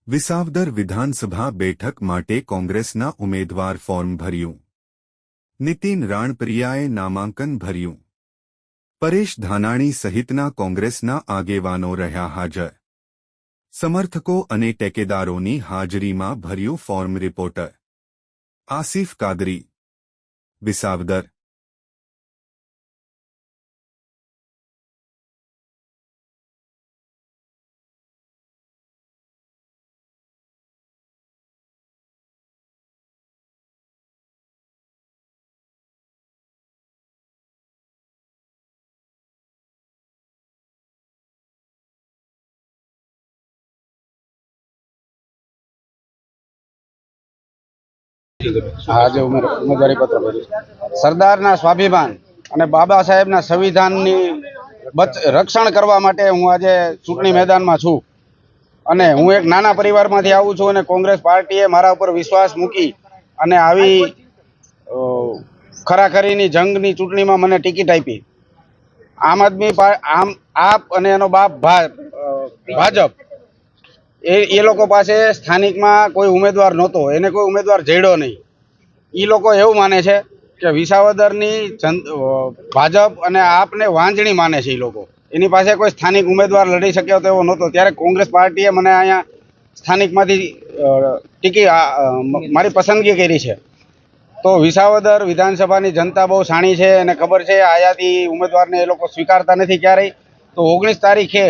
વિસાવદર વિધાનસભા બેઠક માટે કોંગ્રેસના ઉમેદવાર ફોર્મ ભર્યું। નીતિન રાણપરિયાએ નામાંકન ભર્યું। પરેશ ધાનાણી સહિતના કોંગ્રેસના આગેવાનો રહ્યા હાજર। સમર્થકો અને ટેકેદારોની હાજરીમાં ભર્યું ફોર્મ। રિપોર્ટર આસિફ કાદરી, વિસાવદર। આજે ઉમેદવારી પત્ર ભર્યું। સરદારના સ્વાભિમાન અને બાબા સાહેબના સંવિધાનની રક્ષણ કરવા માટે હું આજે ચૂંટણી મેદાનમાં છું અને હું એક નાના પરિવારમાંથી આવું છું અને કોંગ્રેસ પાર્ટીએ મારા ઉપર વિશ્વાસ મૂકી અને આવી ખરાખરીની જંગની ચૂંટણીમાં મને ટિકિટ આપી। આમ આદમી આપ અને એનો બાપ ભાજપ એ લોકો પાસે સ્થાનિકમાં કોઈ ઉમેદવાર નહોતો, એને કોઈ ઉમેદવાર જડ્યો નહીં। એ લોકો એવું માને છે કે વિસાવદરની ભાજપ અને આપને વાંજણી માને છે। એ લોકો એની પાસે કોઈ સ્થાનિક ઉમેદવાર લડી શક્યો તેવો નહોતો, ત્યારે કોંગ્રેસ પાર્ટીએ મને અહીંયા સ્થાનિકમાંથી મારી પસંદગી કરી છે। તો વિસાવદર વિધાનસભાની જનતા બહુ શાણી છે અને ખબર છે આયાથી ઉમેદવારને એ લોકો સ્વીકારતા નથી ક્યારેય। તો 19 તારીખે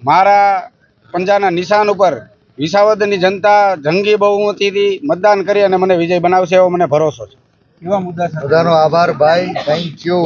મારા પંજાના નિશાન ઉપર વિસાવદરની જનતા જંગી બહુમતીથી મતદાન કરી અને મને વિજય બનાવશે એવો મને ભરોસો છે। બધાનો આભાર ભાઈ, થેન્ક યુ।